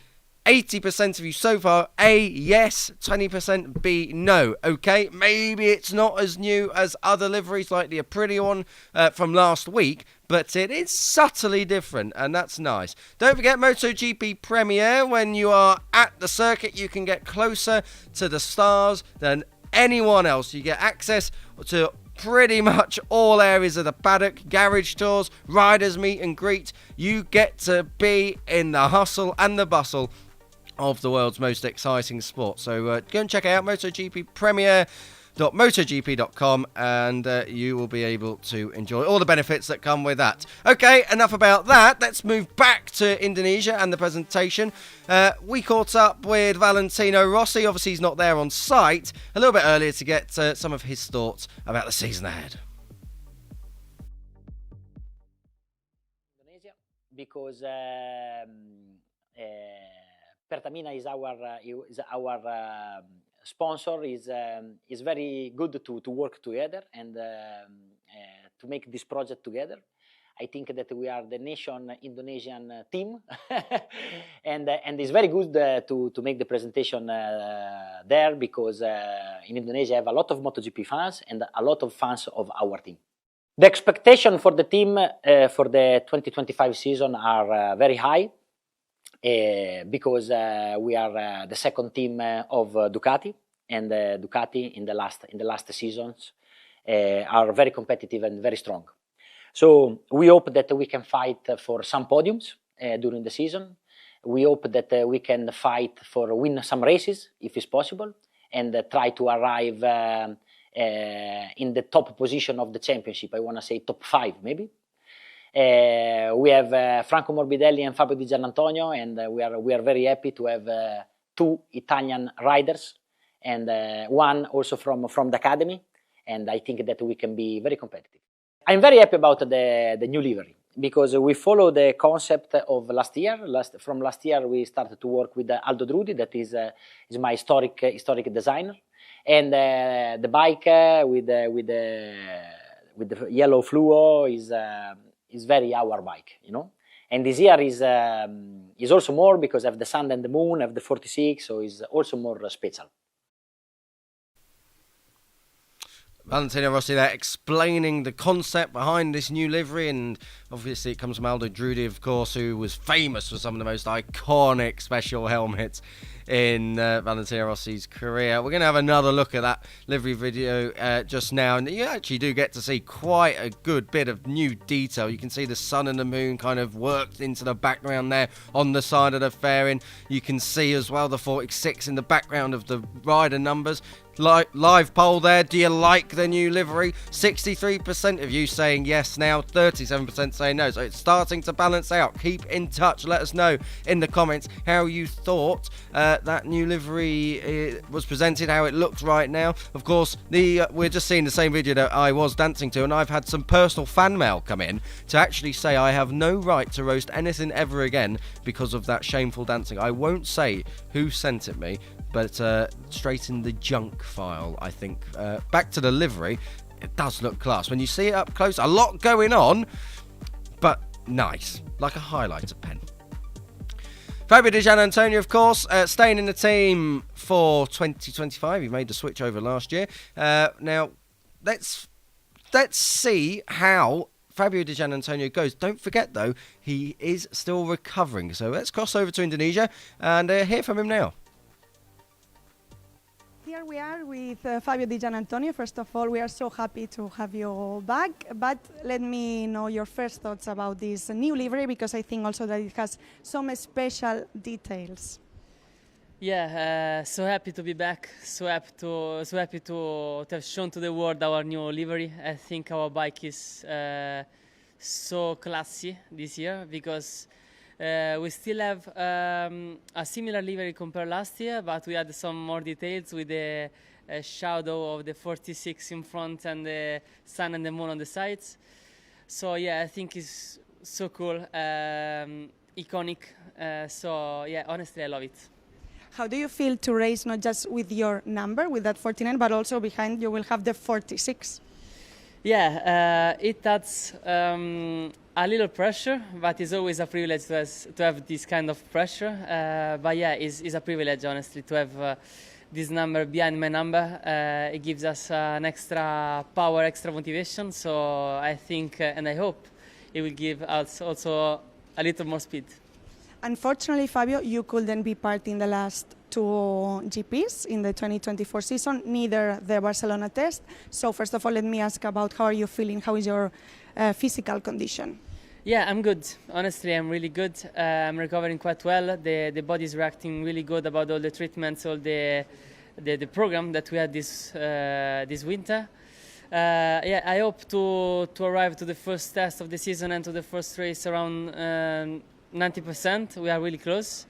80% of you so far, A, yes, 20% B, no. Okay, maybe it's not as new as other liveries like the Aprilia one from last week, but it is subtly different, and that's nice. Don't forget MotoGP Premier. When you are at the circuit, you can get closer to the stars than anyone else. You get access to pretty much all areas of the paddock, garage tours, riders meet and greet. You get to be in the hustle and the bustle of the world's most exciting sport. So go and check it out, MotoGP Premier.motogp.com, and you will be able to enjoy all the benefits that come with that. Okay, enough about that. Let's move back to Indonesia and the presentation. We caught up with Valentino Rossi. Obviously, he's not there on site. A little bit earlier to get some of his thoughts about the season ahead. Indonesia, because Pertamina is our sponsor. Is very good to work together and to make this project together. I think that we are the nation Indonesian team, and it's very good to make the presentation there, because in Indonesia I have a lot of MotoGP fans and a lot of fans of our team. The expectation for the team for the 2025 season are very high. Because we are the second team of Ducati, and Ducati in the last seasons are very competitive and very strong. So we hope that we can fight for some podiums during the season. We hope that we can fight for win some races if it's possible, and try to arrive in the top position of the championship. I want to say top 5 maybe. We have Franco Morbidelli and Fabio Di Giannantonio, and we are very happy to have 2 Italian riders and one also from the academy, and I think that we can be very competitive. I'm very happy about the new livery, because we follow the concept of last year. From last year we started to work with Aldo Drudi, that is my historic designer, and the bike with the yellow fluo is very our bike, you know. And this year is also more, because of the sun and the moon, of the 46, so it's also more special. Valentino Rossi there explaining the concept behind this new livery, and obviously it comes from Aldo Drudi, of course, who was famous for some of the most iconic special helmets in Valentino Rossi's career. We're going to have another look at that livery video just now, and you actually do get to see quite a good bit of new detail. You can see the sun and the moon kind of worked into the background there on the side of the fairing. You can see as well the 46 in the background of the rider numbers. Live poll there. Do you like the new livery? 63% of you saying yes now, 37% saying no. So it's starting to balance out. Keep in touch. Let us know in the comments how you thought that new livery was presented, how it looks right now. Of course, we're just seeing the same video that I was dancing to, and I've had some personal fan mail come in to actually say I have no right to roast anything ever again because of that shameful dancing. I won't say who sent it me, but straight in the junk file, I think. Back to the livery, it does look class. When you see it up close, a lot going on, but nice, like a highlighter pen. Fabio Di Giannantonio, of course, staying in the team for 2025. He made the switch over last year. Now, let's see how Fabio Di Giannantonio goes. Don't forget, though, he is still recovering. So let's cross over to Indonesia and hear from him now. Here we are with Fabio Di Giannantonio. First of all, we are so happy to have you back, but let me know your first thoughts about this new livery, because I think also that it has some special details. Yeah, so happy to be back. So happy to have shown to the world our new livery. I think our bike is so classy this year, because we still have a similar livery compared last year, but we had some more details with the shadow of the 46 in front and the sun and the moon on the sides. So yeah, I think it's so cool, iconic. So yeah, honestly, I love it. How do you feel to race not just with your number, with that 49, but also behind you will have the 46? Yeah, it adds a a little pressure, but it's always a privilege to have this kind of pressure. But yeah, it's a privilege, honestly, to have this number behind my number. It gives us an extra power, extra motivation. So I think and I hope it will give us also a little more speed. Unfortunately, Fabio, you couldn't be part in the last two GPs in the 2024 season, neither the Barcelona test. So first of all, let me ask about how are you feeling? How is your physical condition? Yeah, I'm good. Honestly, I'm really good. I'm recovering quite well. The body is reacting really good about all the treatments, all the program that we had this winter. Yeah, I hope to arrive to the first test of the season and to the first race around 90%. We are really close.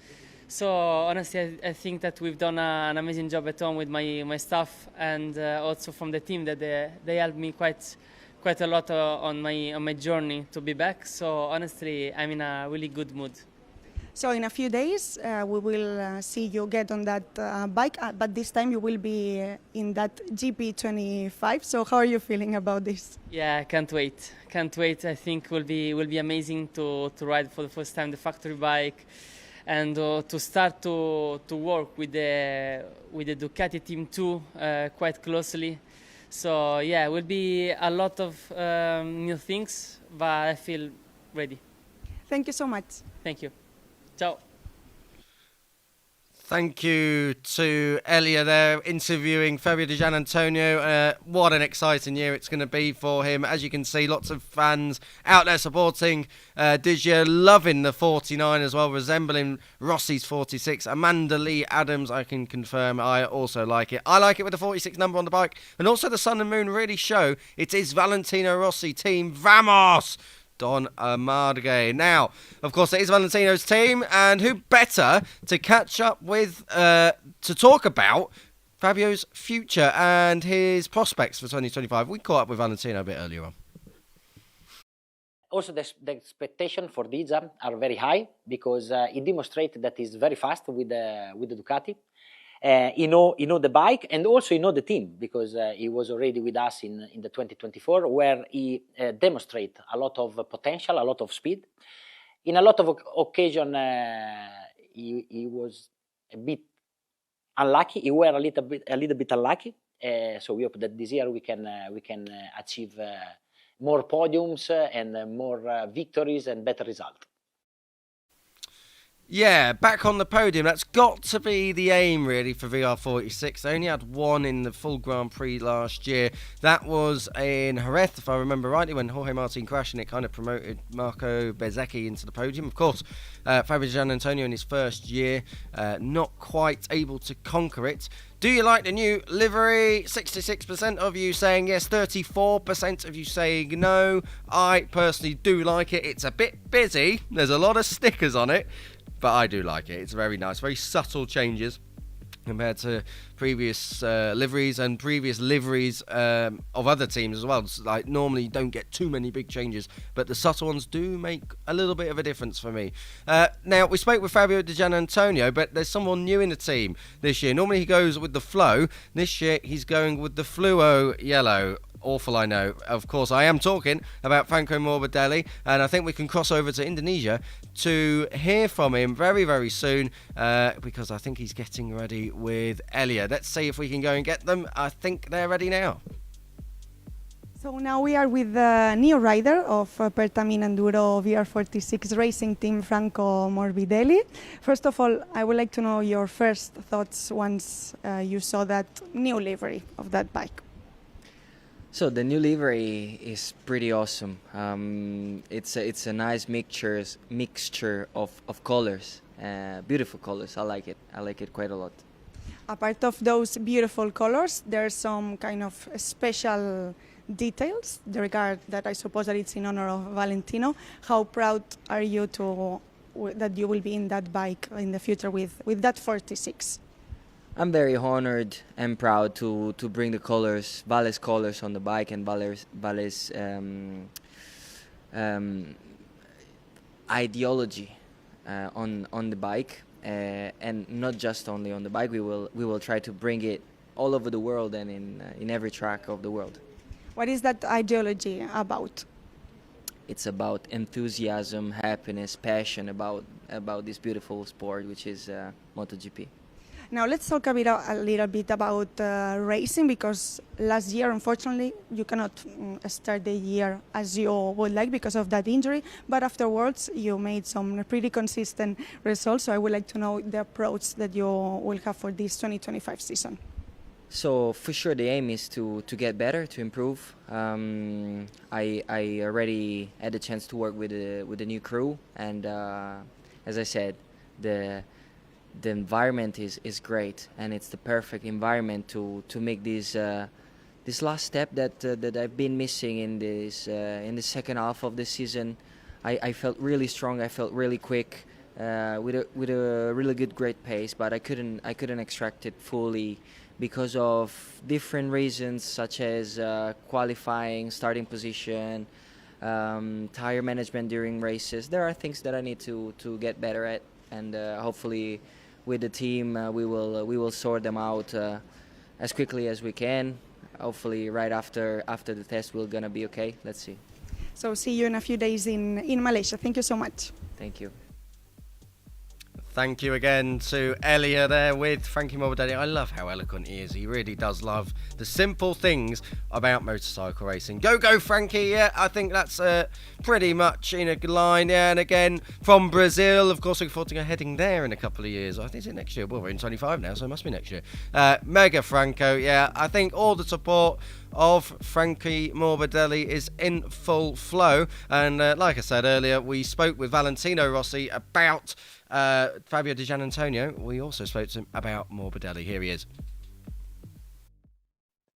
So honestly, I think that we've done an amazing job at home with my staff and also from the team that they helped me quite a lot on my journey to be back. So honestly, I'm in a really good mood. So in a few days, we will see you get on that bike, but this time you will be in that GP25. So how are you feeling about this? Yeah, I can't wait. Can't wait. I think will be amazing to ride for the first time the factory bike, and to start to work with the Ducati team too quite closely. So yeah, it will be a lot of new things, but I feel ready. Thank you so much. Thank you. Ciao. Thank you to Elia there, interviewing Fabio Di Gianantonio. What an exciting year it's going to be for him. As you can see, lots of fans out there supporting Digia, loving the 49 as well, resembling Rossi's 46. Amanda Lee Adams, I can confirm, I also like it. I like it with the 46 number on the bike. And also the sun and moon really show it is Valentino Rossi, team Vamos! Don Amargue. Now, of course, it is Valentino's team, and who better to catch up with, to talk about Fabio's future and his prospects for 2025. We caught up with Valentino a bit earlier on. Also, the expectation for Digia are very high because he demonstrated that he's very fast with the Ducati. He know the bike, and also he know the team because he was already with us in the 2024, where he demonstrate a lot of potential, a lot of speed. In a lot of occasion, he was a bit unlucky. He were a little bit unlucky. So we hope that this year we can achieve more podiums and more victories and better results. Yeah, back on the podium. That's got to be the aim, really, for VR46. They only had one in the full Grand Prix last year. That was in Jerez, if I remember rightly, when Jorge Martin crashed, and it kind of promoted Marco Bezzecchi into the podium. Of course, Fabio Gianantonio in his first year, not quite able to conquer it. Do you like the new livery? 66% of you saying yes, 34% of you saying no. I personally do like it. It's a bit busy. There's a lot of stickers on it. But I do like it. It's very nice. Very subtle changes compared to previous liveries and previous liveries of other teams as well. It's like normally you don't get too many big changes, but the subtle ones do make a little bit of a difference for me. Now, we spoke with Fabio Di Gianantonio, but there's someone new in the team this year. Normally he goes with the flow. This year he's going with the fluo yellow. Awful, I know. Of course, I am talking about Franco Morbidelli, and I think we can cross over to Indonesia to hear from him very, very soon, because I think he's getting ready with Elia. Let's see if we can go and get them. I think they're ready now. So now we are with the new rider of Pertamina Enduro VR46 racing team, Franco Morbidelli. First of all, I would like to know your first thoughts once you saw that new livery of that bike. So the new livery is pretty awesome. It's a nice mixture of colors, beautiful colors. I like it quite a lot. Apart of those beautiful colors, there's some kind of special details. The regard that I suppose that it's in honor of Valentino. How proud are you that you will be in that bike in the future with that 46? I'm very honored and proud to bring the colors, Vale's colors on the bike, and Vale's ideology on the bike, and not just only on the bike. We will try to bring it all over the world and in every track of the world. What is that ideology about? it's about enthusiasm, happiness, passion about this beautiful sport, which is MotoGP. Now let's talk a little bit about racing, because last year, unfortunately, you cannot start the year as you would like because of that injury, but afterwards you made some pretty consistent results, so I would like to know the approach that you will have for this 2025 season. So for sure the aim is to get better, to improve. I already had the chance to work with the new crew, and as I said, the environment is great, and it's the perfect environment to make this last step that I've been missing in the second half of the season. I felt really strong. I felt really quick, with a really great pace, but I couldn't extract it fully because of different reasons, such as qualifying, starting position, tire management during races. There are things that I need to get better at, and hopefully with the team we will sort them out as quickly as we can. Hopefully right after the test we're gonna be okay. Let's see. So see you in a few days in Malaysia. Thank you so much. Thank you. Thank you again to Elia there with Frankie Morbidelli. I love how eloquent he is. He really does love the simple things about motorcycle racing. Go, Frankie. Yeah, I think that's pretty much in a line. Yeah, and again, from Brazil, of course, looking forward to heading there in a couple of years. I think it's next year. Well, we're in 25 now, so it must be next year. Mega Franco. Yeah, I think all the support of Frankie Morbidelli is in full flow. And like I said earlier, we spoke with Valentino Rossi about Fabio Di Giannantonio. We also spoke to him about Morbidelli. Here he is.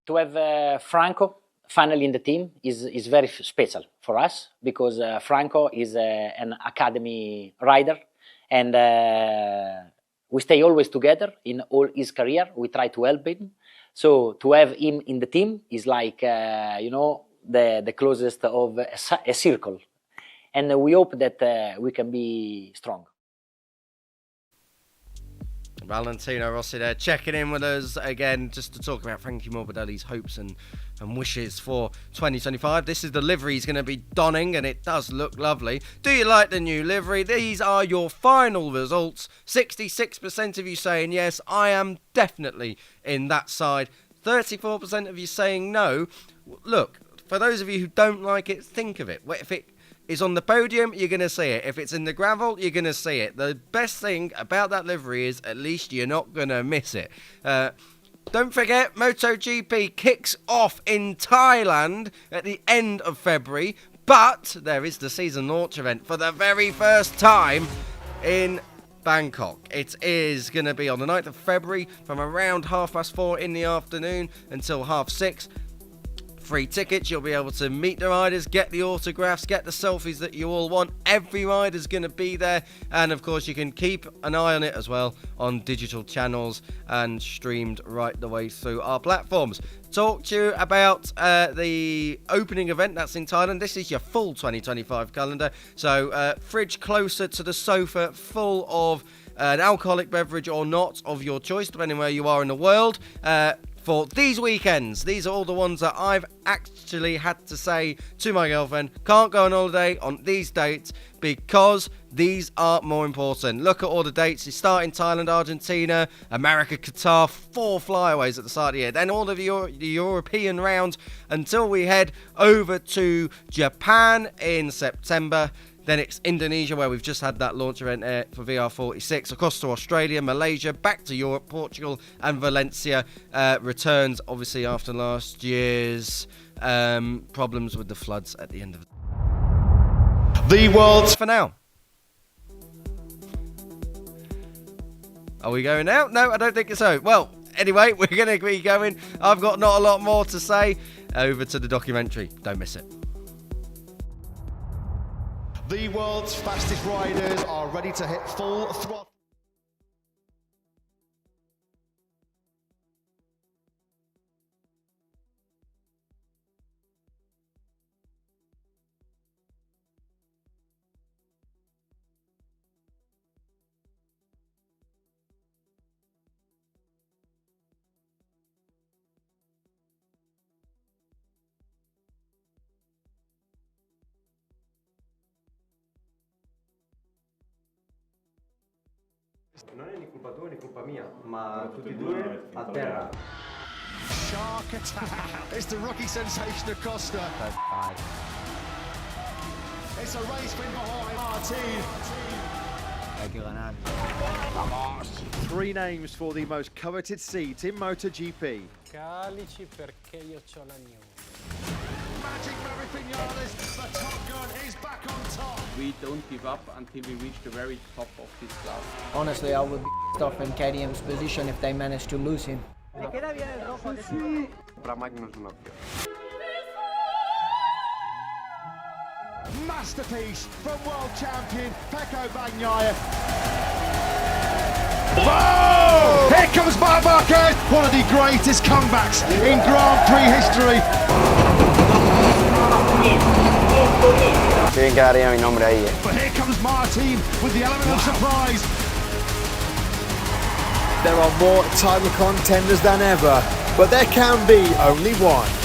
To have Franco finally in the team is very special for us, because Franco is an academy rider, and we stay always together in all his career. We try to help him. So to have him in the team is like, the closest of a circle. And we hope that we can be strong. Valentino Rossi there checking in with us again just to talk about Frankie Morbidelli's hopes and wishes for 2025. This is the livery he's going to be donning, and it does look lovely. Do you like the new livery? These are your final results. 66% of you saying yes, I am definitely in that side. 34% of you saying no. Look, for those of you who don't like it, think of it. If it is on the podium, you're going to see it. If it's in the gravel, you're going to see it. The best thing about that livery is at least you're not going to miss it. Don't forget, MotoGP kicks off in Thailand at the end of February, but there is the season launch event for the very first time in Bangkok. It is going to be on the 9th of February from around 4:30 in the afternoon until 6:30. Free tickets, you'll be able to meet the riders, get the autographs, get the selfies that you all want. Every rider's going to be there, and of course you can keep an eye on it as well on digital channels and streamed right the way through our platforms. Talk to you about the opening event that's in Thailand. This is your full 2025 calendar, so fridge closer to the sofa, full of an alcoholic beverage or not of your choice, depending where you are in the world. For these weekends, these are all the ones that I've actually had to say to my girlfriend, can't go on holiday on these dates because these are more important. Look at all the dates. You start in Thailand, Argentina, America, Qatar, 4 flyaways at the start of the year. Then all of the European rounds until we head over to Japan in September. Then it's Indonesia, where we've just had that launch event there for VR46. Across to Australia, Malaysia, back to Europe, Portugal and Valencia. Returns, obviously, after last year's problems with the floods at the end of the world's for now. Are we going now? No, I don't think so. Well, anyway, we're going to be going. I've got not a lot more to say. Over to the documentary. Don't miss it. The world's fastest riders are ready to hit full throttle. Non è né colpa tua né colpa mia, ma tutti e due a terra. Shark attack. It's the rookie sensation Acosta. It's a race win behind Martin. Hay que ganar. Three names for the most coveted seat in MotoGP. Calici perché io c'ho la new. Magic Maverick Vinales, the top gun, is back on top. We don't give up until we reach the very top of this class. Honestly, I would be pissed off in KTM's position if they manage to lose him. ¿Te queda bien el rojo? Para Mike no es una opción. Masterpiece from world champion Pecco Bagnaia. Whoa! Here comes Marc Marquez, one of the greatest comebacks in Grand Prix history. Tienen que dar ya mi nombre ahí. But here comes Martin with the element of surprise. There are more title contenders than ever, but there can be only one.